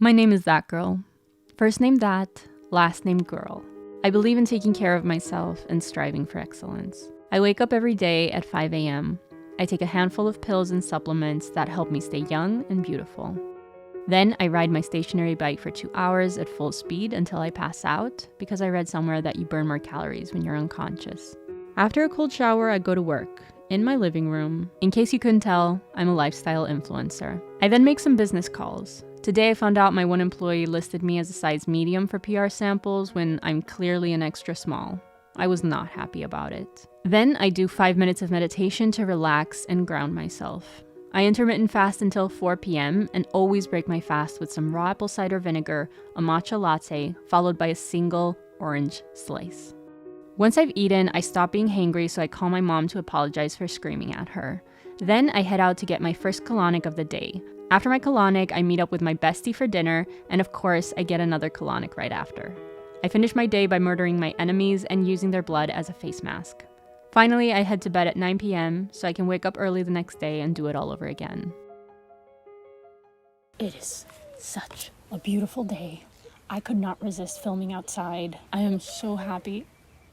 My name is That Girl. First name That, last name Girl. I believe in taking care of myself and striving for excellence. I wake up every day at 5 a.m. I take a handful of pills and supplements that help me stay young and beautiful. Then I ride my stationary bike for 2 hours at full speed until I pass out, because I read somewhere that you burn more calories when you're unconscious. After a cold shower, I go to work, in my living room. In case you couldn't tell, I'm a lifestyle influencer. I then make some business calls. Today I found out my one employee listed me as a size medium for PR samples when I'm clearly an extra small. I was not happy about it. Then I do 5 minutes of meditation to relax and ground myself. I intermittent fast until 4 p.m. and always break my fast with some raw apple cider vinegar, a matcha latte, followed by a single orange slice. Once I've eaten, I stop being hangry, so I call my mom to apologize for screaming at her. Then I head out to get my first colonic of the day. After my colonic, I meet up with my bestie for dinner, and of course, I get another colonic right after. I finish my day by murdering my enemies and using their blood as a face mask. Finally, I head to bed at 9 p.m. so I can wake up early the next day and do it all over again. It is such a beautiful day. I could not resist filming outside. I am so happy.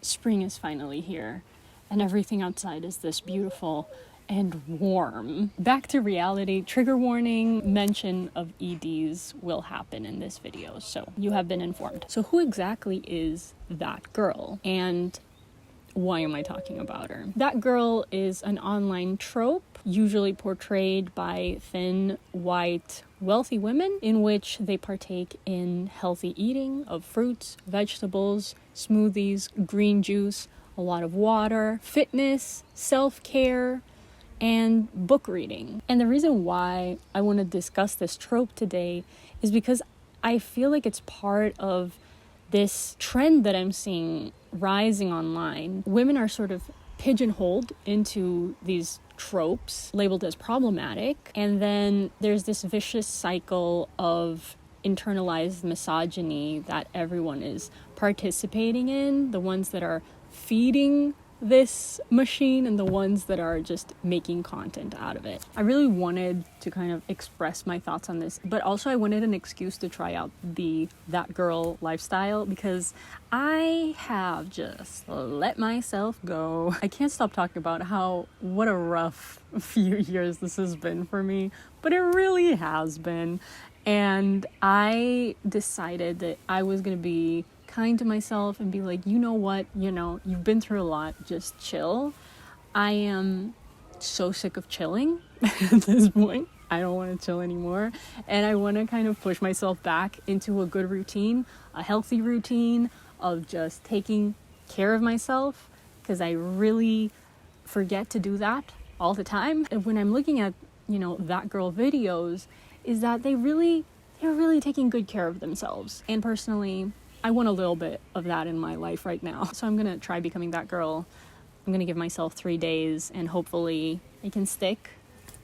Spring is finally here, and everything outside is this beautiful and warm. Back to reality, trigger warning, mention of EDs will happen in this video, so you have been informed. So who exactly is That Girl? And why am I talking about her? That Girl is an online trope, usually portrayed by thin, white, wealthy women, in which they partake in healthy eating of fruits, vegetables, smoothies, green juice, a lot of water, fitness, self-care, and book reading. And the reason why I want to discuss this trope today is because I feel like it's part of this trend that I'm seeing rising online. Women are sort of pigeonholed into these tropes labeled as problematic, and then there's this vicious cycle of internalized misogyny that everyone is participating in, the ones that are feeding this machine and the ones that are just making content out of it. I really wanted to kind of express my thoughts on this, but also I wanted an excuse to try out the That Girl lifestyle, because I have just let myself go. I can't stop talking about what a rough few years this has been for me, but it really has been. And I decided that I was going to be kind to myself and be like, you know what, you've been through a lot, just chill. I am so sick of chilling at this point. I don't want to chill anymore, and I want to kind of push myself back into a good routine, a healthy routine of just taking care of myself, because I really forget to do that all the time. And when I'm looking at That Girl videos, is that they're really taking good care of themselves. And personally, I want a little bit of that in my life right now. So I'm going to try becoming that girl. I'm going to give myself 3 days, and hopefully I can stick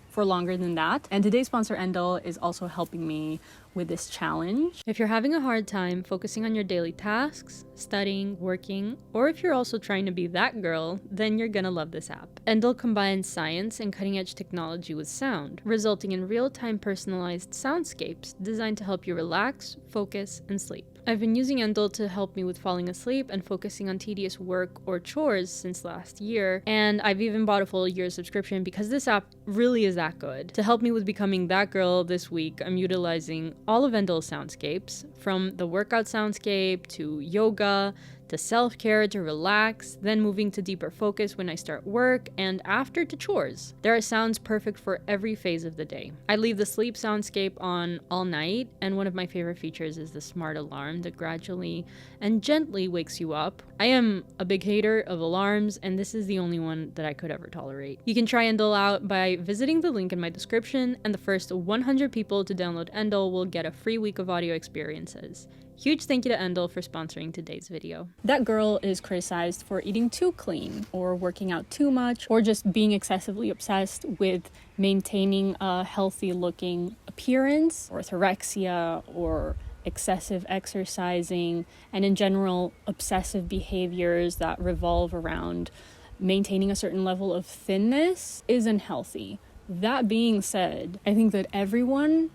for longer than that. And today's sponsor, Endel, is also helping me with this challenge. If you're having a hard time focusing on your daily tasks, studying, working, or if you're also trying to be that girl, then you're gonna love this app. Endel combines science and cutting-edge technology with sound, resulting in real-time personalized soundscapes designed to help you relax, focus, and sleep. I've been using Endel to help me with falling asleep and focusing on tedious work or chores since last year, and I've even bought a full year subscription because this app really is that good. To help me with becoming that girl this week, I'm utilizing all of Endel's soundscapes, from the workout soundscape to yoga, to self-care, to relax, then moving to deeper focus when I start work, and after to chores. There are sounds perfect for every phase of the day. I leave the sleep soundscape on all night, and one of my favorite features is the smart alarm that gradually and gently wakes you up. I am a big hater of alarms, and this is the only one that I could ever tolerate. You can try Endel out by visiting the link in my description, and the first 100 people to download Endel will get a free week of audio experiences. Huge thank you to Endel for sponsoring today's video. That Girl is criticized for eating too clean, or working out too much, or just being excessively obsessed with maintaining a healthy looking appearance, orthorexia, or excessive exercising, and in general obsessive behaviors that revolve around maintaining a certain level of thinness isn't healthy. That being said, I think that everyone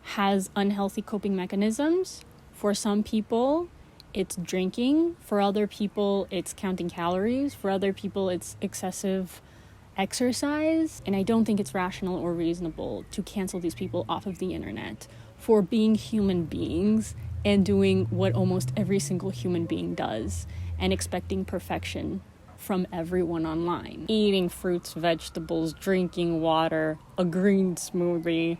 has unhealthy coping mechanisms. For some people, it's drinking. For other people, it's counting calories. For other people, it's excessive exercise. And I don't think it's rational or reasonable to cancel these people off of the internet for being human beings and doing what almost every single human being does and expecting perfection from everyone online. Eating fruits, vegetables, drinking water, a green smoothie,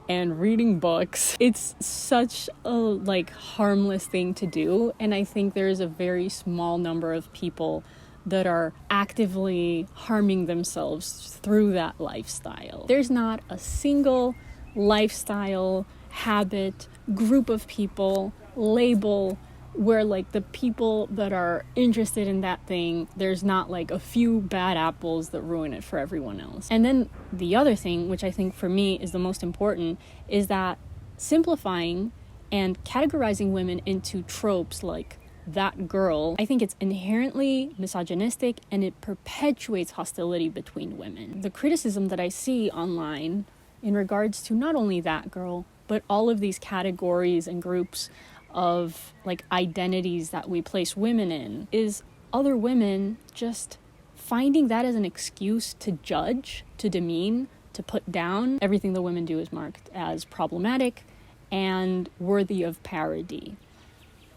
and reading books. It's such a harmless thing to do, and I think there's a very small number of people that are actively harming themselves through that lifestyle. There's not a single lifestyle, habit, group of people, label where the people that are interested in that thing, there's not a few bad apples that ruin it for everyone else. And then the other thing, which I think for me is the most important, is that simplifying and categorizing women into tropes like that girl, I think it's inherently misogynistic and it perpetuates hostility between women. The criticism that I see online in regards to not only that girl, but all of these categories and groups of identities that we place women in is other women just finding that as an excuse to judge, to demean, to put down. Everything that women do is marked as problematic and worthy of parody.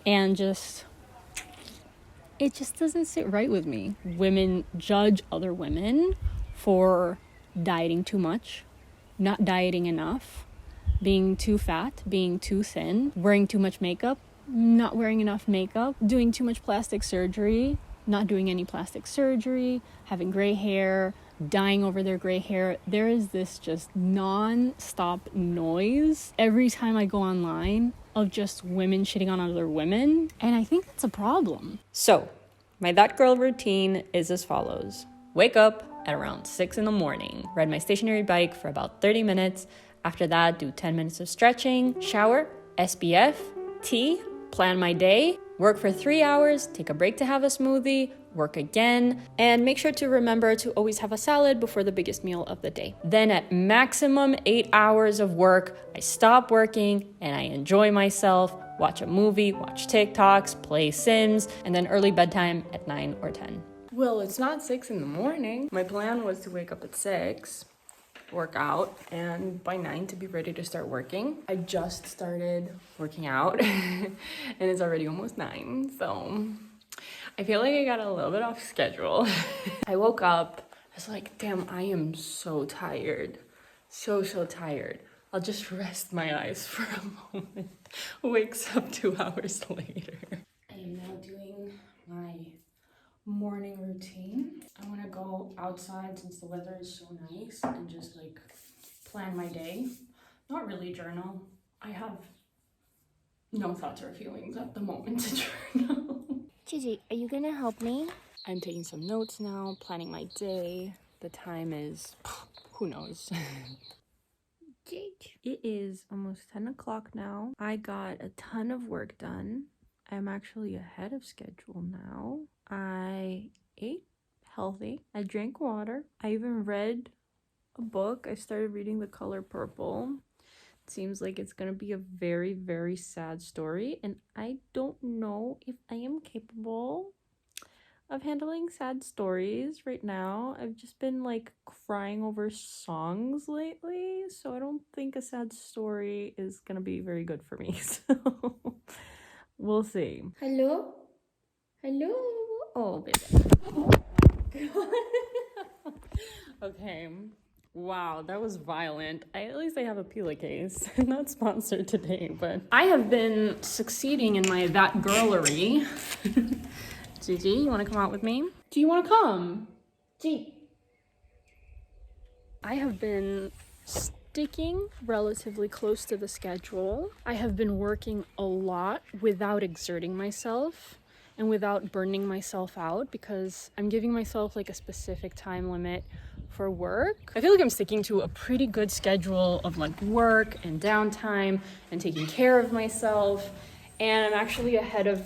And it just doesn't sit right with me. Women judge other women for dieting too much, not dieting enough, being too fat, being too thin, wearing too much makeup, not wearing enough makeup, doing too much plastic surgery, not doing any plastic surgery, having gray hair, dying over their gray hair. There is this just non-stop noise every time I go online of just women shitting on other women, and I think that's a problem. So, my That Girl routine is as follows. Wake up at around 6 in the morning, ride my stationary bike for about 30 minutes. After that, do 10 minutes of stretching, shower, SPF, tea, plan my day, work for 3 hours, take a break to have a smoothie, work again, and make sure to remember to always have a salad before the biggest meal of the day. Then at maximum 8 hours of work, I stop working and I enjoy myself, watch a movie, watch TikToks, play Sims, and then early bedtime at 9 or 10. Well, it's not 6 in the morning. My plan was to wake up at 6, work out, and by 9 to be ready to start working. I just started working out and it's already almost 9, so I feel like I got a little bit off schedule. I woke up, I was like, damn, I am so tired. So tired. I'll just rest my eyes for a moment. Wakes up 2 hours later. I am now doing my morning routine. I want to go outside since the weather is so nice and just plan my day. Not really journal. I have no thoughts or feelings at the moment to journal. Gigi, are you gonna help me? I'm taking some notes now, planning my day. The time is, who knows? It is almost 10 o'clock now. I got a ton of work done. I'm actually ahead of schedule now. I ate healthy. I drank water. I even read a book. I started reading The Color Purple. It seems like it's gonna be a very, very sad story, and I don't know if I am capable of handling sad stories right now. I've just been crying over songs lately, so I don't think a sad story is gonna be very good for me. So we'll see. Hello? Oh, baby. Okay. Wow, that was violent. At least I have a pillowcase. Not sponsored today, but I have been succeeding in my that girlery. Gigi, you want to come out with me? Do you want to come? Gigi. I have been sticking relatively close to the schedule. I have been working a lot without exerting myself and without burning myself out because I'm giving myself a specific time limit for work. I feel like I'm sticking to a pretty good schedule of work and downtime and taking care of myself. And I'm actually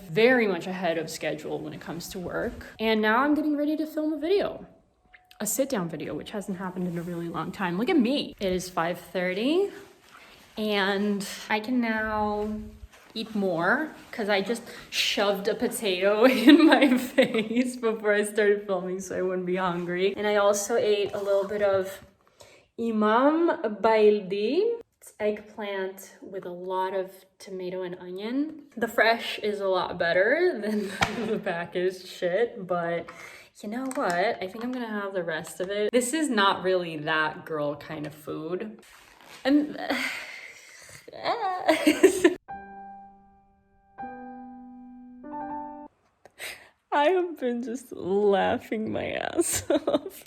very much ahead of schedule when it comes to work. And now I'm getting ready to film a video. A sit-down video, which hasn't happened in a really long time. Look at me. It is 5:30. And I can now eat more because I just shoved a potato in my face before I started filming so I wouldn't be hungry. And I also ate a little bit of imam baildi. It's eggplant with a lot of tomato and onion. The fresh is a lot better than the packaged shit, but you know what? I think I'm gonna have the rest of it. This is not really that girl kind of food. And I have been just laughing my ass off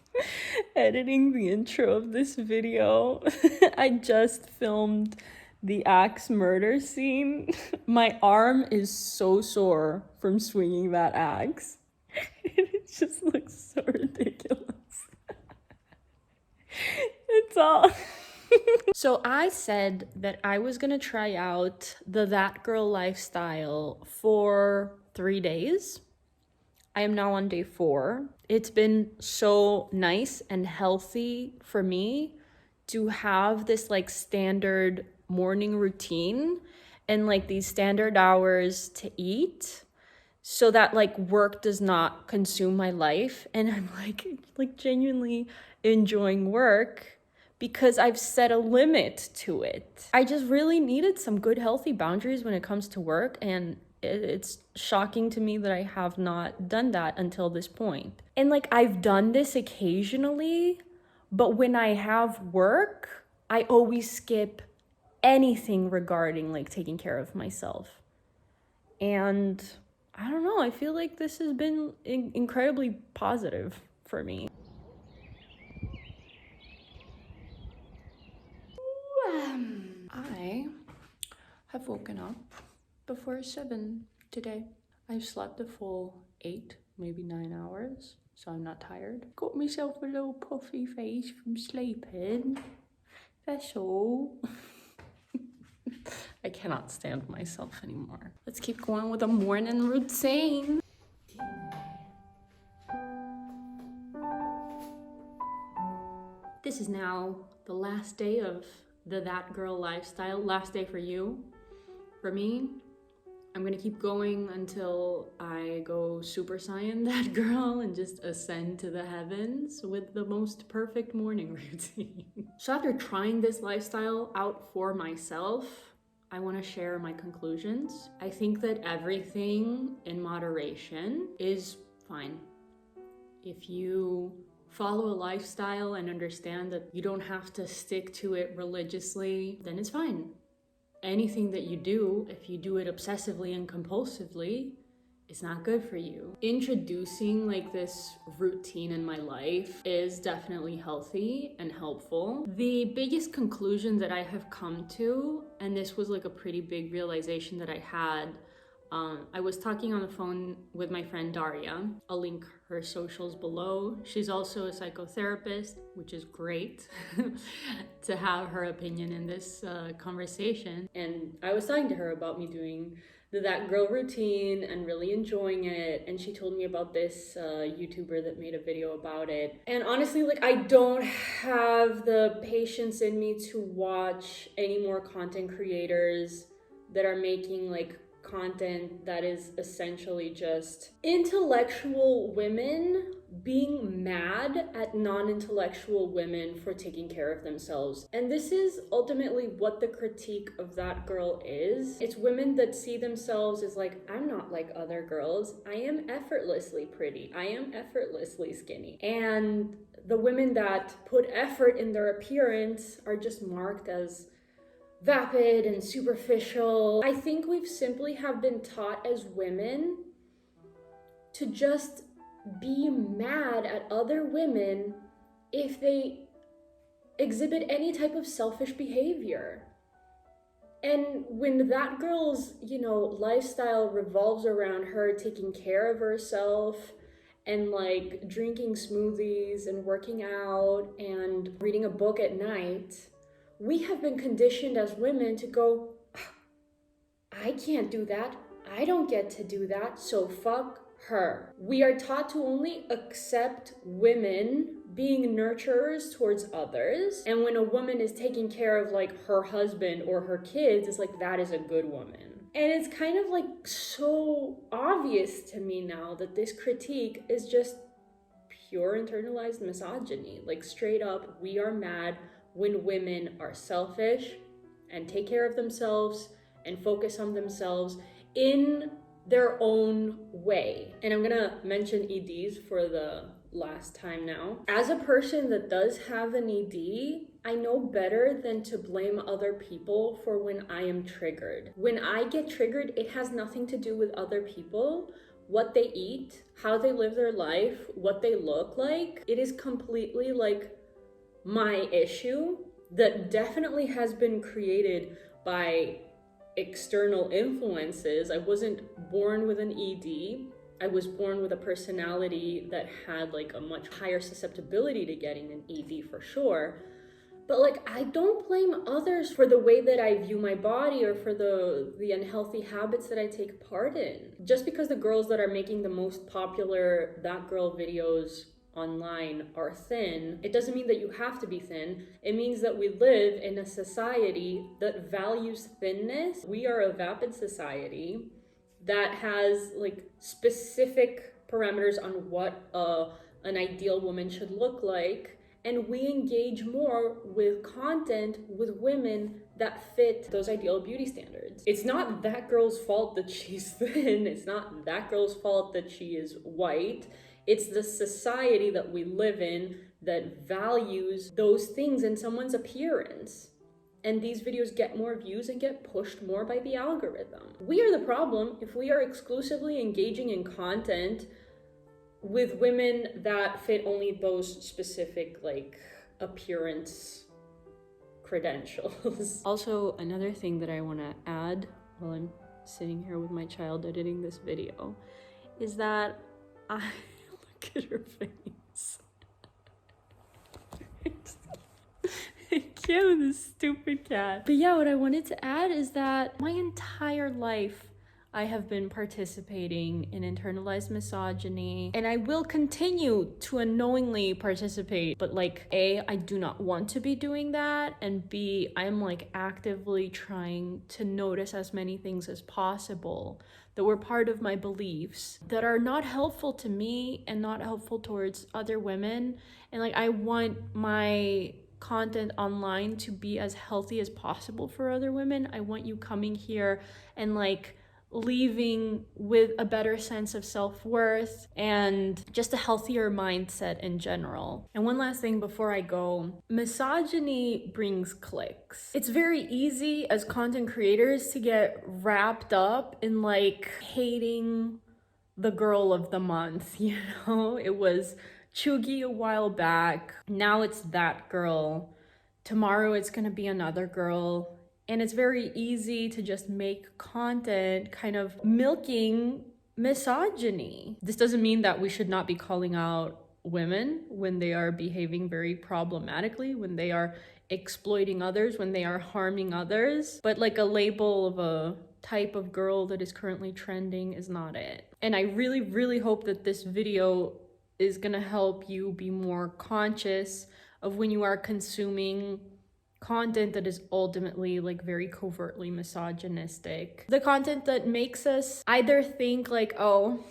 editing the intro of this video. I just filmed the axe murder scene. My arm is so sore from swinging that axe. It just looks so ridiculous. It's all... So I said that I was gonna try out the That Girl lifestyle for 3 days. I am now on day 4. It's been so nice and healthy for me to have this like standard morning routine and like these standard hours to eat so that like work does not consume my life. And I'm like genuinely enjoying work because I've set a limit to it. I just really needed some good healthy boundaries when it comes to work, and it's shocking to me that I have not done that until this point. And like I've done this occasionally, but when I have work, I always skip anything regarding like taking care of myself. And I don't know, I feel like this has been incredibly positive for me. I have woken up before 7 today. I've slept a full 8, maybe 9 hours, so I'm not tired. Got myself a little puffy face from sleeping. That's all. I cannot stand myself anymore. Let's keep going with a morning routine. This is now the last day of the That Girl lifestyle. Last day for you. For me, I'm gonna keep going until I go Super Saiyan that girl and just ascend to the heavens with the most perfect morning routine. So after trying this lifestyle out for myself, I want to share my conclusions. I think that everything in moderation is fine. If you follow a lifestyle and understand that you don't have to stick to it religiously, then it's fine. Anything that you do, if you do it obsessively and compulsively, it's not good for you. Introducing like this routine in my life is definitely healthy and helpful. The biggest conclusion that I have come to, and this was like a pretty big realization that I had, I was talking on the phone with my friend Daria. I'll link her socials below. She's also a psychotherapist, which is great to have her opinion in this conversation. And I was talking to her about me doing the That Girl routine and really enjoying it. And she told me about this YouTuber that made a video about it. And honestly, like I don't have the patience in me to watch any more content creators that are making like content that is essentially just intellectual women being mad at non-intellectual women for taking care of themselves. And this is ultimately what the critique of That Girl is. It's women that see themselves as like, I'm not like other girls. I am effortlessly pretty. I am effortlessly skinny. And the women that put effort in their appearance are just marked as vapid and superficial. I think we've simply have been taught as women to just be mad at other women if they exhibit any type of selfish behavior. And when That Girl's, lifestyle revolves around her taking care of herself and like drinking smoothies and working out and reading a book at night, we have been conditioned as women to go, I can't do that. I don't get to do that, so fuck her. We are taught to only accept women being nurturers towards others. And when a woman is taking care of like her husband or her kids, it's like that is a good woman. And it's kind of like so obvious to me now that this critique is just pure internalized misogyny. Like straight up, we are mad when women are selfish and take care of themselves and focus on themselves in their own way. And I'm gonna mention EDs for the last time now. As a person that does have an ED, I know better than to blame other people for when I am triggered. When I get triggered, it has nothing to do with other people, what they eat, how they live their life, what they look like. It is completely like my issue that definitely has been created by external influences. I wasn't born with an ED. I was born with a personality that had like a much higher susceptibility to getting an ED for sure. But like, I don't blame others for the way that I view my body or for the unhealthy habits that I take part in. Just because the girls that are making the most popular That Girl videos online are thin, it doesn't mean that you have to be thin. It means that we live in a society that values thinness. We are a vapid society that has like specific parameters on what an ideal woman should look like. And we engage more with content with women that fit those ideal beauty standards. It's not that girl's fault that she's thin. It's not that girl's fault that she is white. It's the society that we live in that values those things in someone's appearance. And these videos get more views and get pushed more by the algorithm. We are the problem if we are exclusively engaging in content with women that fit only those specific like appearance credentials. Also, another thing that I want to add while I'm sitting here with my child editing this video is that I look at her face. I can't with this stupid cat. But yeah, what I wanted to add is that my entire life I have been participating in internalized misogyny, and I will continue to unknowingly participate. But like, A, I do not want to be doing that, and B, I'm like actively trying to notice as many things as possible that were part of my beliefs that are not helpful to me and not helpful towards other women. And like, I want my content online to be as healthy as possible for other women. I want you coming here and like leaving with a better sense of self-worth and just a healthier mindset in general. And one last thing before I go, misogyny brings clicks. It's very easy as content creators to get wrapped up in like hating the girl of the month, you know? It was Chugi a while back, now it's that girl, tomorrow it's gonna be another girl. And it's very easy to just make content kind of milking misogyny. This doesn't mean that we should not be calling out women when they are behaving very problematically, when they are exploiting others, when they are harming others. But like a label of a type of girl that is currently trending is not it. And I really, really hope that this video is gonna help you be more conscious of when you are consuming content that is ultimately like very covertly misogynistic. The content that makes us either think like, oh,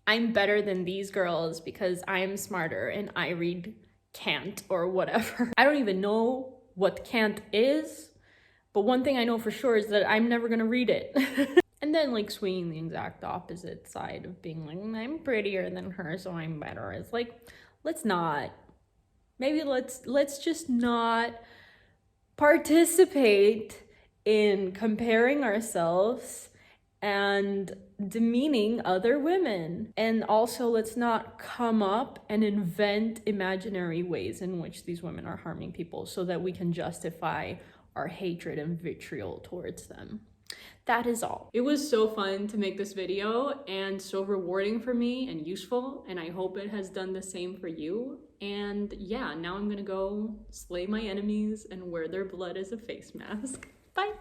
I'm better than these girls because I'm smarter and I read Kant or whatever. I don't even know what Kant is, but one thing I know for sure is that I'm never gonna read it. And then like swinging the exact opposite side of being like, I'm prettier than her, so I'm better. It's like, let's not. Maybe let's just not participate in comparing ourselves and demeaning other women. And also, let's not come up and invent imaginary ways in which these women are harming people so that we can justify our hatred and vitriol towards them. That is all. It was so fun to make this video and so rewarding for me and useful, and I hope it has done the same for you. And yeah, now I'm gonna go slay my enemies and wear their blood as a face mask. Bye.